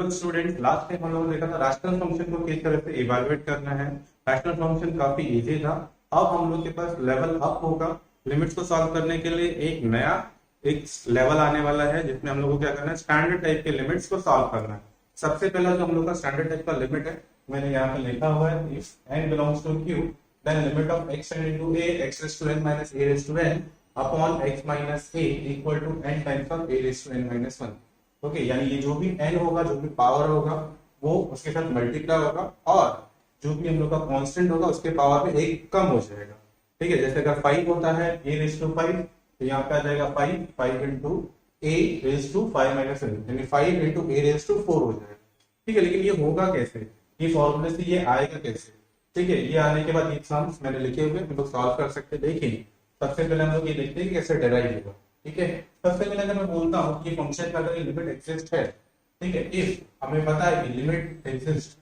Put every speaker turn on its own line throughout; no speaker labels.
Hello student, last time हम लोगों ने देखा था रैशनल फंक्शन को किस तरह से इवैल्यूएट करना है। रैशनल फंक्शन काफी इजी था। अब हम लोग के पास लेवल अप होगा। लिमिट्स को सॉल्व करने के लिए एक लेवल आने वाला है जिसमें हम लोग को क्या करना है, स्टैंडर्ड टाइप के लिमिट्स को सॉल्व करना है। सबसे पहला जो हम लोग का स्टैंडर्ड टाइप का लिमिट है, मैंने यहाँ पे लिखा हुआ है, if n belongs to q then limit of x n into a x raised to n minus a raised to n upon x minus a equal to n times of a raised to n minus 1। Okay, यानी ये जो भी n होगा, जो भी power होगा, वो उसके साथ मल्टीप्लाई होगा और जो भी हम लोग का कांस्टेंट होगा उसके पावर में एक कम हो जाएगा। ठीक है, जैसे अगर 5 होता है a रेज टू 5, तो यहाँ पे आ जाएगा 5 into a raise to 5 minus यानी 5 इंटू a रेज टू 4 हो जाएगा। ठीक है, लेकिन ये होगा कैसे, ये फॉर्मूले से ये आएगा कैसे? ठीक है, ये आने के बाद ये सम्स मैंने लिखे हुए हम लोग सॉल्व कर सकते हैं। देखिए, सबसे पहले हम लोग ये देखते हैं कि कैसे डेराइव होगा। ठीक है, सबसे पहले अगर मैं बोलता हूँ कि फंक्शन का अगर लिमिट एग्जिस्ट है, ठीक है, इफ हमें पता है कि limit exist,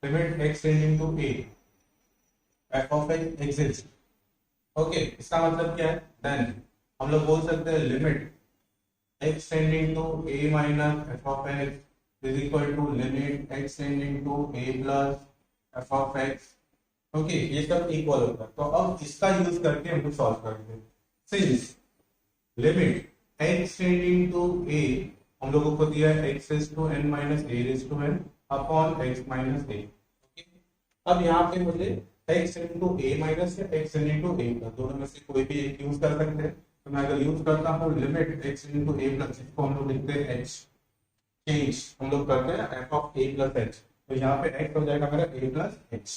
limit x tending to a f of x exist. Okay, इसका मतलब क्या है? देन हम लोग बोल सकते हैं limit x tending to a minus f of x is equal to limit x tending to a plus f of x। Okay, ये सब इक्वल होता है। तो अब इसका यूज करके हम लोग सॉल्व करेंगे। Since limit x tending to a हम लोगों को दिया है x raise to n minus a raise to n upon x minus a। अब यहाँ पे मुझे x इंटू a माइनस या x इंटू a प्लस, दोनों में से कोई भी एक यूज कर सकते हैं। तो मैं अगर यूज करता हूँ limit x into a plus, इसको हम लोग लिखते हैं h, चेंज हम लोग करते हैं f of a plus h। तो यहाँ पे x हो जाएगा मेरा a प्लस h,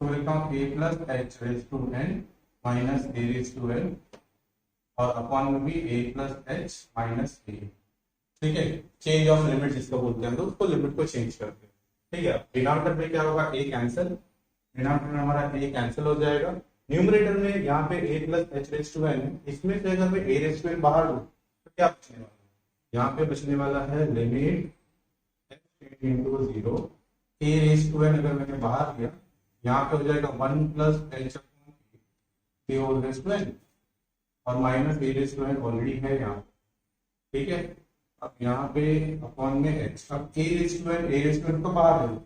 तो लिखता हूँ a plus h raise to n minus a raise to n और अपॉन में भी a plus h minus a। ठीक है, चेंज ऑफ लिमिट जिसको बोलते हैं, तो उसको लिमिट को चेंज करते हैं। ठीक है, डिनोमिनेटर में क्या होगा, a कैंसिल, डिनोमिनेटर में हमारा a कैंसिल हो जाएगा। न्यूमरेटर में यहाँ पे a plus h raise to n, इसमें से अगर मैं a रेज टू n बाहर लूं तो क्या बचने वाला है? यहाँ पे बचने वाला है limit h into 0 a raise to n, अगर मैंने बाहर लिया यहाँ पे हो जाएगा 1 plus h whole raise to n और minus a raise to n already है यहाँ। ठीक है, अब यहाँ पे अपॉन में h, अब a रेज टू n को बाहर ले।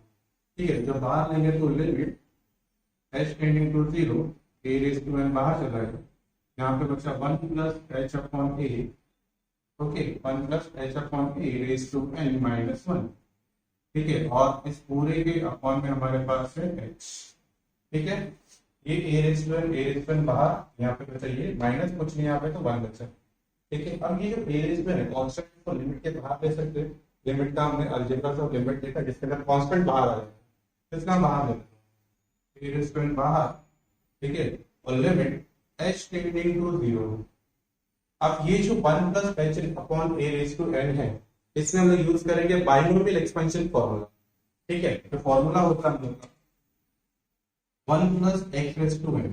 ठीक है, जब बाहर लेंगे तो limit h tending to 0 a raise to n बाहर चला गया, यहाँ पे बचा 1 plus h upon a। Okay, 1 plus h upon a raise to n minus 1। ठीक है, और इस पूरे के अपॉन में हमारे पास है h। ठीक है, ये a रेज टू n बाहर, यहाँ पे बचा ये माइनस, कुछ नहीं यहाँ पे, तो 1 बचा। ठीक है, अब ये जो a रेज टू n है कांस्टेंट को लिमिट के बाहर ले सकते हैं। लिमिट का हमने अलजेब्रा से लिमिट देखा जिसके अंदर कांस्टेंट बाहर आ जाए, इसका बाहर ले a रेज टू n बाहर। ठीक है, और लिमिट h टेंडिंग टू 0। अब ये जो 1 plus h upon a raise to n है, इसमें हम लोग यूज करेंगे बाइनोमियल एक्सपेंशन फॉर्मूला। ठीक है, तो फॉर्मूला होता है हम लोग का 1 plus x raise to n,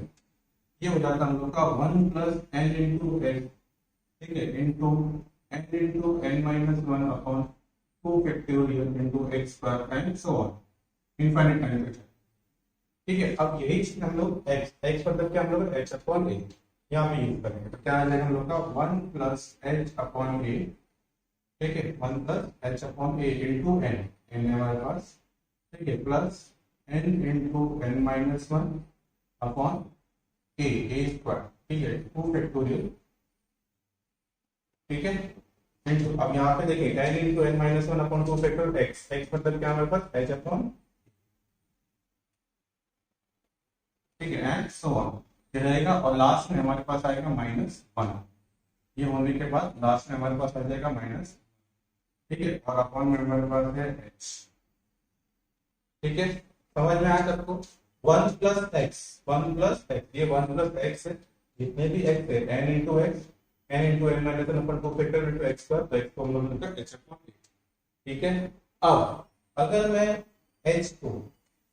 ये हो जाता है हम लोग का 1 प्लस n इंटू x। ठीक है, into n into n minus 1 upon 2 factorial into x square and so on infinite time तक। ठीक है, अब यही चीज हम लोग x मतलब क्या, हम लोग h अपॉन a यहाँ पे यूज करेंगे। तो क्या आ जाएगा हम लोग का 1 प्लस h अपॉन a। ठीक है, 1 plus h upon a into n, n है हमारे पास। ठीक है, plus n into n minus 1 upon a square. ठीक है, 2 फैक्टोरियल। ठीक है, अब यहाँ पे देखिए n into n minus 1 upon 2 factorial x मतलब क्या हमारे पास h अपॉन। ठीक है, एंड सो ऑन ये रहेगा, और लास्ट में हमारे पास आएगा माइनस 1। ये होने के बाद लास्ट में हमारे पास आ जाएगा माइनस। ठीक है, और अपॉन में हमारे पास है h। ठीक है, समझ में आया सबको? 1 प्लस x, 1 प्लस x, ये 1 प्लस x है, जितने भी x है n into x, n into n minus 1 upon 2 factor into x square, तो x को हम लोग लिखकर h अपॉन a। ठीक है, अब अगर मैं h को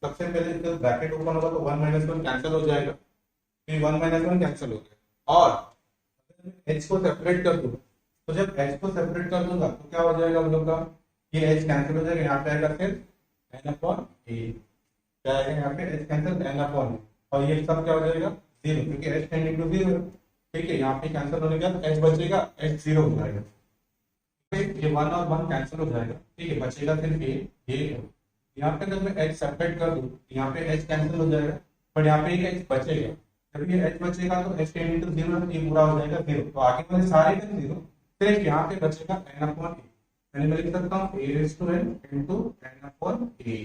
सबसे पहले जब ब्रैकेट ओपन होगा तो 1 माइनस 1 कैंसिल हो जाएगा, फिर 1 माइनस 1 कैंसिल हो गया, और h को सेपरेट कर दूंगा, तो जब h को सेपरेट कर दूंगा तो क्या हो जाएगा हम लोग का, ये h कैंसिल हो जाएगा, यहाँ पे आएगा सिर्फ n अपॉन a। क्या आएगा यहाँ पे, h cancel n upon a, और ये सब क्या हो जाएगा 0, क्योंकि h टेंडिंग टू 0। ठीक है, यहाँ पे कैंसिल होने के बाद h बचेगा, h 0 हो जाएगा। पे ये 1 और 1 कैंसिल हो जाएगा, ठीक है, बचेगा सिर्फ ये यहाँ पे अगर मैं h सेपरेट कर दूं, यहाँ पे h कैंसिल हो जाएगा, पर यहाँ पे एक h बचेगा। जब ये h बचेगा तो h टेंड टू 0, ये पूरा हो जाएगा 0, तो आगे वाले सारे टर्म 0, सिर्फ यहाँ पे बचेगा n अपॉन a, यानी मैं लिख सकता हूँ a raise to n into n upon a।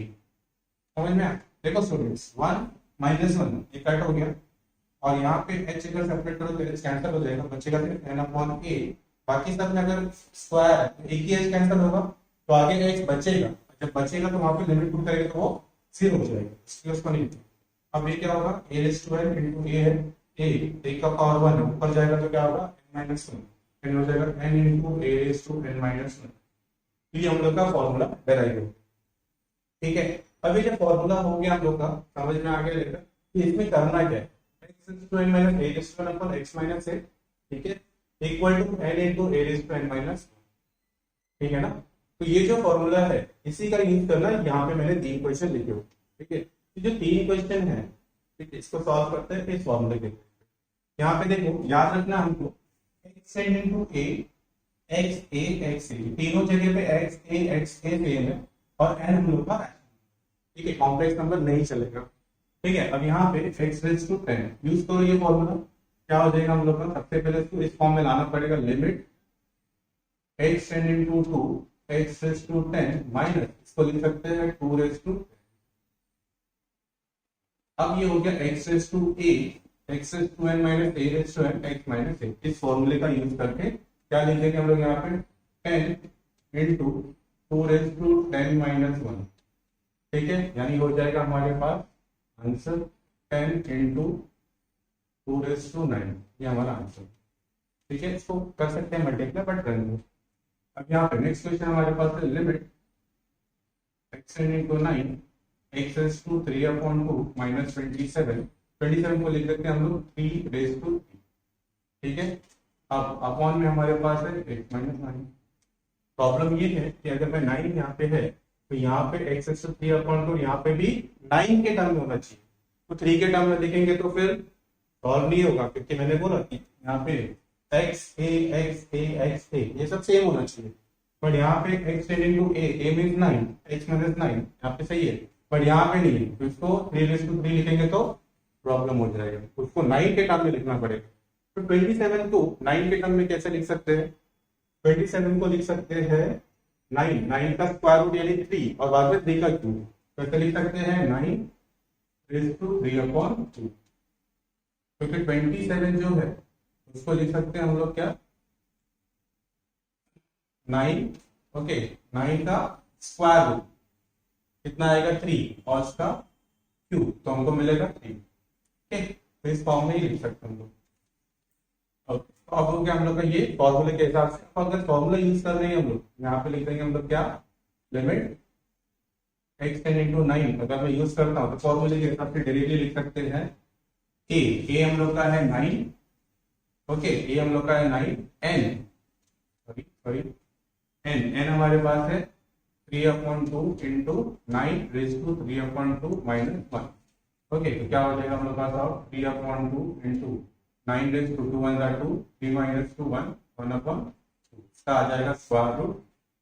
समझ में आया? देखो स्टूडेंट्स, 1 माइनस 1 ये कट हो गया, और यहाँ पे h अगर सेपरेट करो तो h कैंसिल हो जाएगा, बचेगा सिर्फ n अपॉन a। बाकी सब में अगर स्क्वायर है एक ही h कैंसिल होगा, तो आगे h बचेगा, जब बचेगा तो वहां पे लिमिट पुट करेंगे तो वो 0 हो जाएगा, इसलिए उसको नहीं लिखते। अब ये क्या होगा, a raise to n into a है, a का पावर 1 है, ऊपर जाएगा तो क्या होगा n माइनस 1, फिर हो जाएगा n into a raise to n minus 1। ये हम लोग का फॉर्मूला डेराइव है, ठीक है। अब ये जो फॉर्मूला हो गया हम लोग का, समझ में आ गया लेकर कि इसमें करना क्या है, x raise to n minus a raise to n upon x minus a, ठीक है, equal to n into a raise to n minus, ठीक है ना। तो ये जो फॉर्मूला है इसी का यूज करना, यहाँ पे मैंने 3 क्वेश्चन लिखे हो, ठीक है। जो 3 क्वेश्चन है, ठीक है, इसको सॉल्व करते हैं इस फॉर्मूले के। यहाँ पे देखो, याद रखना हमको x into a x a x a, तीनों जगह पे x a सेम है, और n हम लोग का, ठीक है, कॉम्प्लेक्स नंबर नहीं चलेगा, ठीक है। अब यहाँ पे x रेज़ टू 10 यूज करो ये फॉर्मूला, क्या हो जाएगा हम लोग का, सबसे पहले इसको इस फॉर्म में लाना पड़ेगा, limit x tend into 2 x raise to 10 minus, इसको लिख सकते हैं 2 रेज़ टू। अब ये हो गया x raise to a x raise to n minus a raise to n x minus a। इस फॉर्मूले का यूज करके क्या लिखेंगे हम लोग यहाँ पे 10 इनटू 2 रेज़ टू 10 माइनस 1, ठीक है, यानी हो जाएगा हमारे पास आंसर 10 इनटू 2 रेज़ टू 9, ये हमारा आंसर, ठीक है। इसको कर सकते हैं मल्टीप्लाई, बट रन दो। अब यहाँ पे नेक्स्ट क्वेश्चन हमारे पास है, limit x into 9 x raise to 3 upon 2 minus 27 को लिख देते हैं हम लोग 3 रेज़ टू, ठीक है। अब अपॉन में हमारे पास है x माइनस 9। प्रॉब्लम ये है कि अगर मैं 9 यहाँ पे है, तो यहाँ पे x रेज़ टू 3 अपॉन 2 यहाँ पे भी 9 के टर्म में होना चाहिए, तो 3 के टर्म में लिखेंगे तो फिर सॉल्व नहीं होगा, क्योंकि मैंने बोला कि यहाँ पे x a ये सब सेम होना चाहिए, बट यहाँ पे x tend into a means 9, x minus 9 यहाँ पे सही है, बट यहाँ पे नहीं है, तो इसको 3 रेज़ टू 3 लिखेंगे तो प्रॉब्लम हो जाएगा, उसको 9 के टर्म में लिखना पड़ेगा। तो 27 को 9 के टर्म में कैसे लिख सकते हैं, 27 को लिख सकते हैं 9 का स्क्वायर रूट यानी 3, और बाद में 3 का क्यूब, तो ऐसे लिख सकते हैं 9 रेज़ टू 3 अपॉन 2, क्योंकि 27 जो है उसको लिख सकते हैं हम लोग क्या 9, ओके, 9 का स्क्वायर रूट कितना आएगा 3, और उसका क्यूब, तो हमको मिलेगा 3, ठीक, तो इस फॉर्म में ही लिख सकते हैं हम लोग। तो अब हो गया हम लोग का ये फॉर्मूले के हिसाब से। अगर फॉर्मूला यूज कर रहे हैं हम लोग, यहाँ पे लिख देंगे हम लोग क्या, लिमिट x टेंड इनटू 9 अगर मैं यूज करता हूँ तो फॉर्मूले के हिसाब से डायरेक्टली लिख सकते हैं a हम लोग का है 9, ओके, a हम लोग का है 9, n हमारे पास है 3 upon 2 into 9 raise to 3 upon 2 minus 1, okay, तो क्या हो जाएगा हम लोग का पास 3 upon 2 into 9 raise to 2 1 2 3 minus 2 1 1 upon 2, इसका आ जाएगा square root,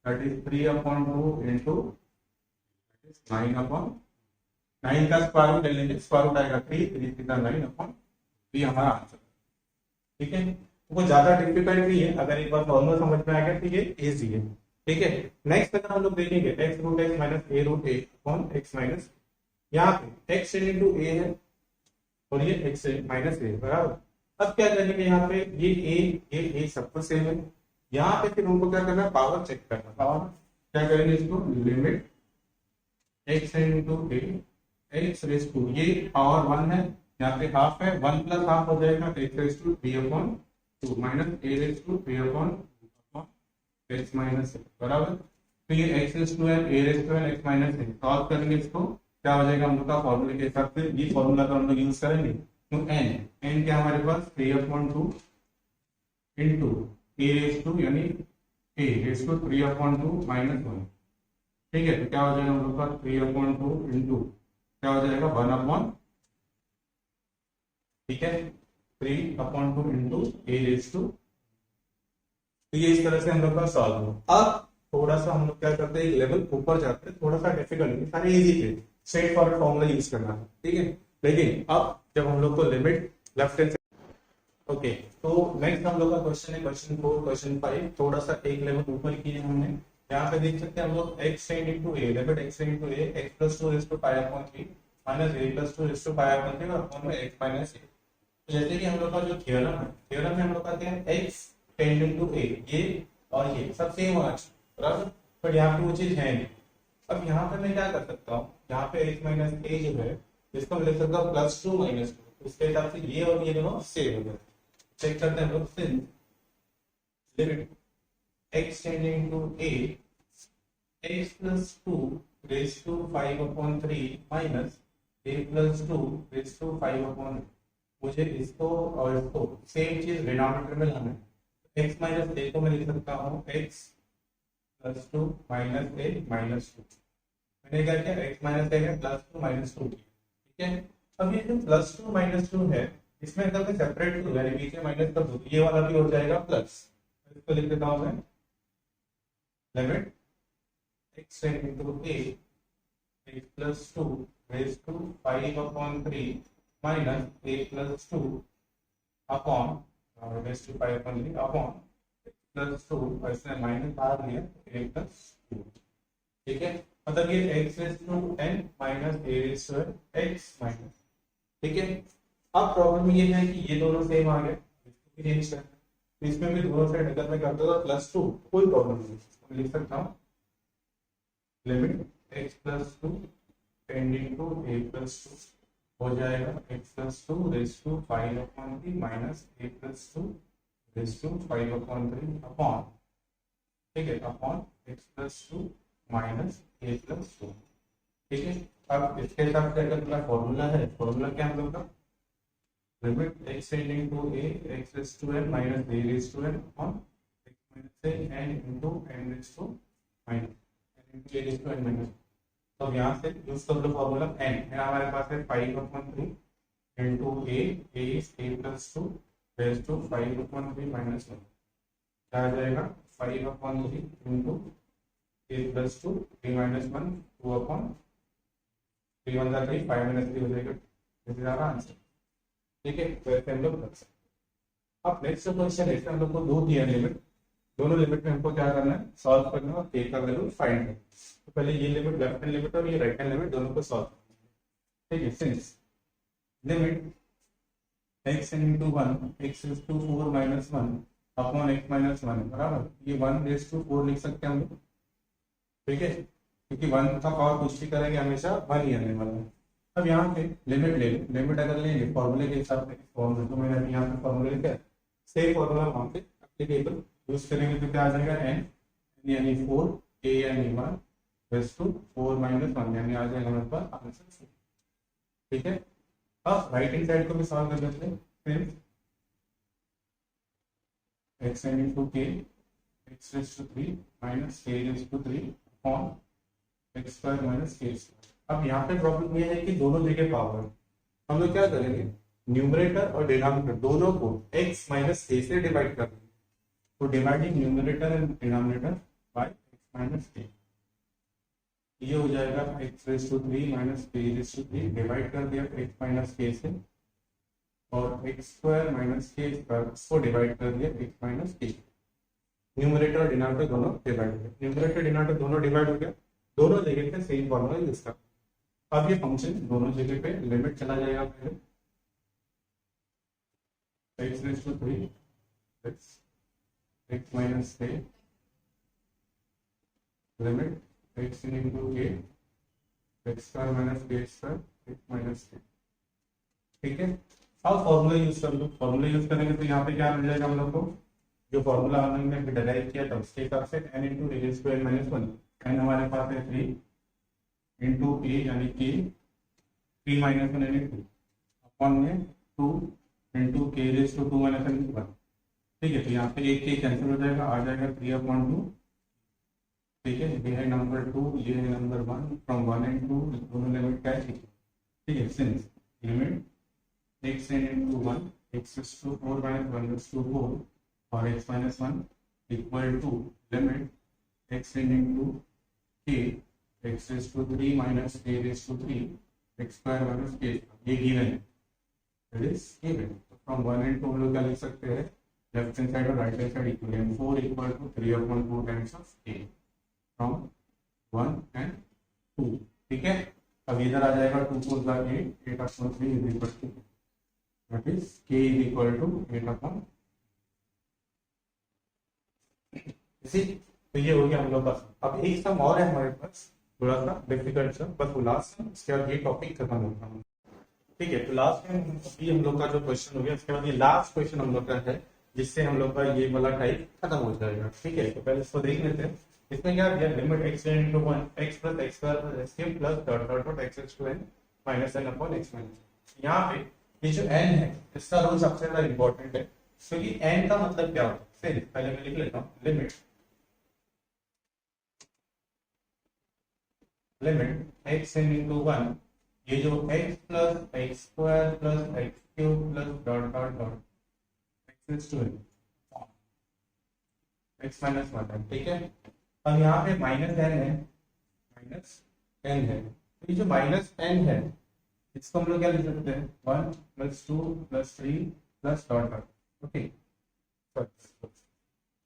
that is 3 upon 2 into 9 upon 9 का स्क्वायर रूट ले लेंगे, स्क्वायर रूट आएगा 3 9 अपॉन 3 हमारा आंसर, ठीक है। तो कोई ज्यादा डिफिकल्ट नहीं है, अगर एक बार फॉर्मूला समझ में आ गया तो ये इजी है, ठीक है। नेक्स्ट अगर हम लोग देखेंगे x root x minus a root a upon x minus, यहाँ पे x इनटू a है और ये x माइनस a बराबर। अब क्या करेंगे, यहाँ पे ये a सब कुछ सेम है, यहाँ पे फिर उनको क्या करना है, पावर चेक करना, पावर क्या करेंगे, इसको limit x into a x raise to, ये पावर 1 है, यहाँ पे हाफ है, 1 प्लस हाफ हो जाएगा x raise to 3 upon 2 minus a raise to 3 upon x minus बराबर। तो ये x रेज़ टू है, a रेज़ टू है, x माइनस है, सॉल्व करेंगे इसको, क्या हो जाएगा हम लोग का फॉर्मूले के हिसाब से, ये फॉर्मूला का हम लोग यूज करेंगे, तो n क्या हमारे पास 3 upon 2 into a raise to यानी a raise to 3 upon 2 minus 1, ठीक है। तो क्या हो जाएगा हम लोग का 3 अपॉन 2 इंटू क्या हो जाएगा 1 अपॉन, ठीक है, 3 upon 2 into a raise to तो ये इस तरह से हम लोग का सॉल्व हो। अब थोड़ा सा हम लोग क्या करते हैं, एक लेवल ऊपर जाते हैं, थोड़ा सा डिफिकल्ट, सारे इजी थे, स्ट्रेट फॉरवर्ड फॉर्मूला यूज करना है, ठीक है। लेकिन अब जब हम लोग को लिमिट लेफ्ट हैंड, ओके, तो नेक्स्ट हम लोग का क्वेश्चन है क्वेश्चन 4, क्वेश्चन 5, थोड़ा सा एक लेवल ऊपर किए हमने। यहाँ पे देख सकते हैं हम लोग x into a, limit x into a, x plus 2 raised to pi upon 3 minus a plus 2 raised to pi upon 3 और अपॉन में x minus a। तो जैसे कि हम लोग का जो थ्योरम है, थ्योरम में हम लोग का क्या है, x टेंड इनटू a, ये और ये सब सेम होना चाहिए, बराबर। बट यहाँ पे वो चीज है नहीं। अब यहाँ पे मैं क्या कर सकता हूँ, यहाँ पे x minus a जो है इसको मैं लिख सकता हूँ प्लस 2 minus 2, इसके हिसाब से ये और ये दोनों सेम हो जाए। चेक करते हैं हम लोग, since limit x tending to a, x plus 2 raised to 5 upon 3 minus a plus 2 raised to 5 upon 3। मुझे इसको और इसको सेम चीज डिनोमिनेटर में लाना है। x माइनस a को मैं लिख सकता हूँ x plus 2 minus a minus 2। मैंने क्या किया, x माइनस a में प्लस 2 माइनस 2, ठीक है। अब ये जो प्लस 2 माइनस 2 है, इसमें अगर मैं सेपरेट करूं यानी बीच में माइनस कर दूं, ये वाला भी हो जाएगा प्लस। इसको लिख देता हूं मैं, limit x into a, x plus 2 raised to 5 upon 3 minus a plus 2 upon raised to 5 upon 3 upon x plus 2, ऐसे माइनस बाहर लिया a plus 2, ठीक है। मतलब ये x raised to n minus a raised to x minus, ठीक है। अब प्रॉब्लम ये है कि ये दोनों सेम आ गए, इसको भी चेंज करना है, तो इसमें भी दोनों साइड अगर मैं करता था प्लस 2, कोई प्रॉब्लम नहीं, मैं लिख सकता हूँ limit x plus 2 tending to a plus 2 हो जाएगा x plus 2 raise to 5 upon 3 minus a plus 2 raise to 5 upon 3 upon, ठीक है, upon x plus 2 minus a plus 2, ठीक है। अब इसके हिसाब से अगर मेरा फॉर्मूला है, फॉर्मूला क्या हम लोग का, limit x tending to a, x raise to n minus a raise to n upon x minus a n into n raise to minus n into a raise to n minus. तो यहाँ से use कर लो formula n है, हमारे पास है 5 upon 3 into a is a plus 2 raise to 5 upon 3 minus 1, क्या आ जाएगा 5 upon 3 into a plus 2 3 minus 1 2 upon 3 1 3 5 minus 3 हो जाएगा, दिस इज आवर आंसर, ठीक है। तो ऐसे हम लोग कर सकते हैं। अब नेक्स्ट क्वेश्चन है, हम लोग को दो दिया लिमिट, दोनों लिमिट में हमको क्या करना है, सॉल्व करना है और a का वैल्यू फाइंड करना है। तो पहले ये लिमिट लेफ्ट हैंड लिमिट और ये राइट हैंड लिमिट दोनों को सॉल्व करना है, ठीक है। Since limit x into 1 x is to 4 minus 1 upon x minus 1, बराबर, ये 1 रेज टू 4 लिख सकते हैं हम लोग, ठीक है, क्योंकि 1 का पावर कुछ भी करेंगे हमेशा 1 ही आने वाला है। अब यहाँ पे लिमिट ले लो, लिमिट अगर लेंगे फॉर्मूले के हिसाब से, फॉर्मूले तो मैंने यहाँ पे फॉर्मूले लिखा है, सेम फॉर्मूला वहाँ पे एप्लीकेबल यूज करेंगे तो क्या आ जाएगा n यानी 4 a यानी 1 रेज टू 4 माइनस 1 यानी आ जाएगा हमारे पास आंसर, ठीक है। अब राइट हैंड साइड को भी सॉल्व कर लेते हैं, फिर x into k x raise to 3 minus k raise to 3 upon x square minus k square. अब यहाँ पे प्रॉब्लम ये है कि दोनों जगह पावर, हम लोग क्या करेंगे, न्यूमरेटर और डिनोमिनेटर दोनों को x माइनस a से डिवाइड कर देंगे, तो dividing numerator and denominator by x minus a, ये हो जाएगा x raise to 3 minus k raise to 3 divide कर दिया x माइनस k से, और x square minus k square को डिवाइड कर दिया x माइनस k। न्यूमरेटर और डिनोमिनेटर दोनों डिवाइड हो गए, न्यूमरेटर डिनोमिनेटर दोनों डिवाइड हो गया, दोनों जगह पे सेम फॉर्मूला यूज कर। अब ये फंक्शन दोनों जगह पे लिमिट चला जाएगा, पहले x raise to 3 x minus k limit x into k x square minus k square x minus k, ठीक है। अब फॉर्मूला यूज कर लो, फॉर्मूला यूज करेंगे तो यहाँ पे क्या मिल जाएगा हम लोग को, जो फॉर्मूला हमने डिराइव किया था उसके हिसाब से n into a square minus 1, n हमारे पास है 3 इनटू a यानी k 3 माइनस 1 यानी 2 अपॉन में 2 into k raise to 2 minus 1, ठीक है। तो यहाँ पे एक k कैंसिल हो जाएगा, आ जाएगा 3 अपॉन 2, ठीक है। ये है नंबर 2, ये है नंबर 1, फ्रॉम 1 एंड 2 दोनों लिमिट क्या है, ठीक है। Since limit x into 1 x is to 4 minus 1 is to 4 और x minus 1 equal to limit x into k x raise to 3 minus k raise to 3 x square minus k, ये given है, it is given. तो from 1 and 2 हम लोग क्या लिख सकते हैं, लेफ्ट हैंड साइड और right hand side equal, 4 equal to 3/2 times of k from 1 and 2। ठीक है, अब इधर आ जाएगा 2 को 8 8/3 is equal to, that is k is equal to 8/, इसी। तो ये हो गया हम लोग का। अब एक सम और है हमारे पास, थोड़ा सा डिफिकल्ट सा, बस वो लास्ट सम, उसके बाद ये टॉपिक खत्म होता है। ठीक है, तो लास्ट में अभी हम लोग का जो क्वेश्चन हो गया, उसके बाद ये लास्ट क्वेश्चन हम लोग का है, जिससे हम लोग का ये वाला टाइप खत्म हो जाएगा। ठीक है, तो पहले इसको देख लेते हैं। इसमें क्या दिया, limit x into 1 x plus x square plus x cube plus dot dot dot x to n minus n upon x minus। यहाँ पे ये जो n है, इसका रूल सबसे ज्यादा इंपॉर्टेंट है, क्योंकि n का मतलब क्या होता है, पहले मैं लिख लेता हूँ, लिमिट x into 1, ये जो x plus x square plus x cube plus dot dot dot x to n x minus 1 है। ठीक है, अब यहाँ पे माइनस n है, माइनस n है, तो ये जो माइनस n है, इसको हम लोग क्या लिख सकते हैं, 1 plus 2 plus 3 plus dot dot, okay, 1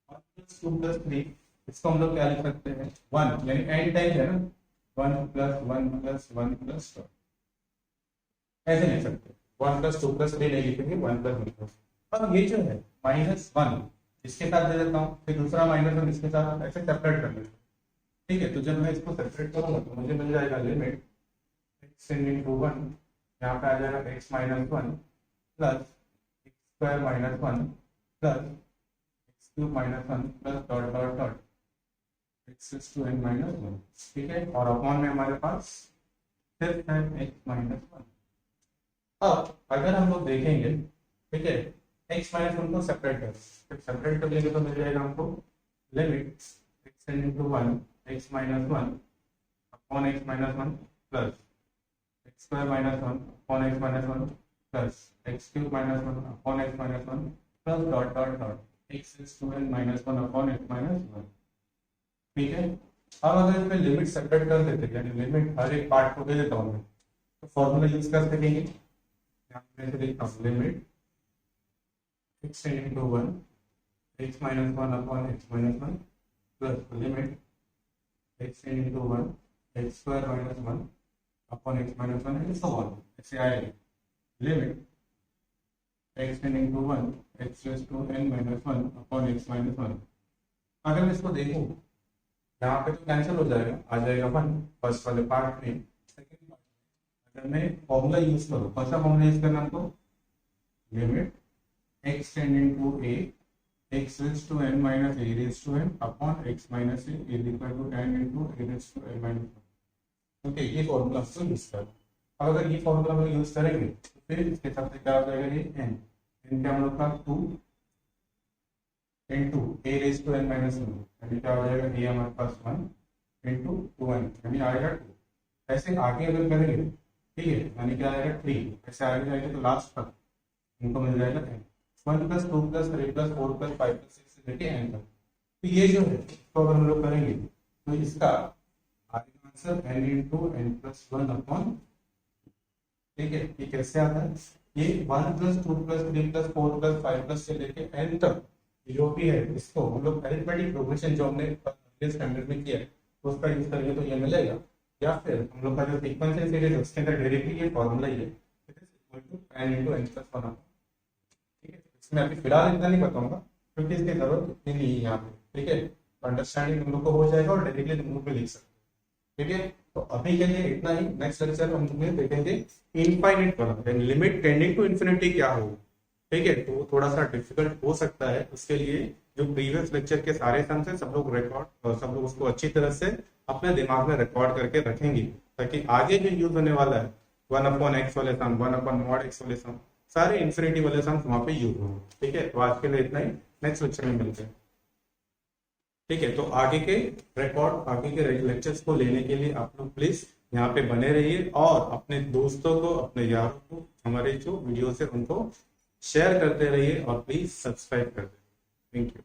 plus 2 plus 3, इसको हम लोग क्या लिख सकते हैं, 1, यानी n टाइम है ना, 1 plus 1 plus 1 plus dot, ऐसे लिख सकते हैं, 1 plus 2 plus 3 नहीं लिखेंगे, 1 plus 1 plus। अब ये जो है -1 इसके साथ दे देता हूँ, फिर दूसरा -1 इसके साथ, ऐसे सेपरेट कर लेते। ठीक है, तो जब मैं इसको सेपरेट करूंगा तो मुझे मिल जाएगा लिमिट x into 1, यहाँ पे आ जाएगा x minus 1 plus x square minus 1 plus x cube minus 1 plus dot dot dot x to n minus 1। ठीक है, और अपॉन में हमारे पास सिर्फ है x minus 1। अब अगर हम लोग देखेंगे, ठीक है, x minus 1 को सेपरेट कर, जब सेपरेट कर लेंगे तो मिल जाएगा हमको limit x into 1 x minus 1 upon x minus 1 plus x square minus 1 upon x minus 1 plus x cube minus 1 upon x minus 1 plus dot dot dot x to n minus 1 upon x minus 1। ठीक है, अब अगर इसमें limit separate कर देते, यानी limit हर एक part को दे देता हूँ मैं, तो फॉर्मूला यूज कर सकेंगे। यहाँ पे देखता हूँ, limit x into 1 x minus 1 upon x minus 1 plus limit x into 1 x square minus 1 upon x minus 1 and so on, ऐसे आएगा। Limit x into 1 x raised to n minus 1 upon x minus 1। अगर मैं इसको देखूं, यहाँ पे तो cancel हो जाएगा, आ जाएगा 1 फर्स्ट वाले पार्ट में। सेकंड पार्ट अगर मैं फॉर्मूला यूज करूँ, कौन सा फॉर्मूला यूज करना हमको, limit x tending to a x raised to n minus a raised to n upon x minus a is equal to n into a raised to n minus 1। Okay, ये formula हम use कर। अब अगर ये formula हम use करेंगे तो फिर इसके हिसाब से क्या हो जाएगा, ये n क्या हम लोग का 2 into a raised to n minus 1, यानी क्या हो जाएगा, a हमारे पास 1 into 2n, यानी आएगा 2। ऐसे आगे अगर करेंगे, ठीक है, यानी क्या आएगा 3, ऐसे आगे जाएंगे तो लास्ट तक इनको मिल जाएगा n, 1 plus 2 plus 3 plus 4 plus 5 plus 6 से लेके n तक। तो ये जो है इसको अगर हम लोग करेंगे तो इसका answer n into n plus 1 upon, ठीक है, ये कैसे आता है, ये 1 plus 2 plus 3 plus 4 plus 5 plus से लेके n तक जो भी है, इसको हम लोग अरिथमेटिक प्रोग्रेशन जो हमने स्टैंडर्ड में किया है उसका यूज करेंगे तो ये मिलेगा, या फिर हम लोग का जो सीक्वेंस है सीरीज उसके अंदर डायरेक्टली ये फॉर्मूला ही है, it is equal to n into n plus 1। ठीक है, इसमें अभी फिलहाल इतना नहीं बताऊंगा क्योंकि इसकी जरूरत इतनी नहीं है यहाँ पे। ठीक है, तो अंडरस्टैंडिंग हम लोग को हो जाएगा और डायरेक्टली तुम लोग पे लिख सकते। ठीक है, तो अभी के लिए इतना ही। नेक्स्ट लेक्चर हम लोग देखेंगे इनफाइनाइट वाला, लिमिट टेंडिंग टू इन्फिनिटी क्या होगा। ठीक है, तो थोड़ा सा डिफिकल्ट हो सकता है, उसके लिए जो प्रीवियस लेक्चर के सारे सम्स है सब लोग रिकॉर्ड और सब लोग उसको अच्छी तरह से अपने दिमाग में रिकॉर्ड करके रखेंगे, ताकि आगे जो यूज होने वाला है 1/x वाले सम, 1/mod x वाले सम, सारे इन्फिनिटी वाले सम्स वहां पे यूज होंगे। ठीक है, तो आज के लिए इतना ही, नेक्स्ट लेक्चर में मिलते हैं। ठीक है, तो आगे के रिकॉर्ड, आगे के लेक्चर्स को लेने के लिए आप लोग प्लीज यहाँ पे बने रहिए और अपने दोस्तों को, अपने यारों को हमारे जो वीडियोस है उनको शेयर करते रहिए और प्लीज सब्सक्राइब कर दें। Thank you.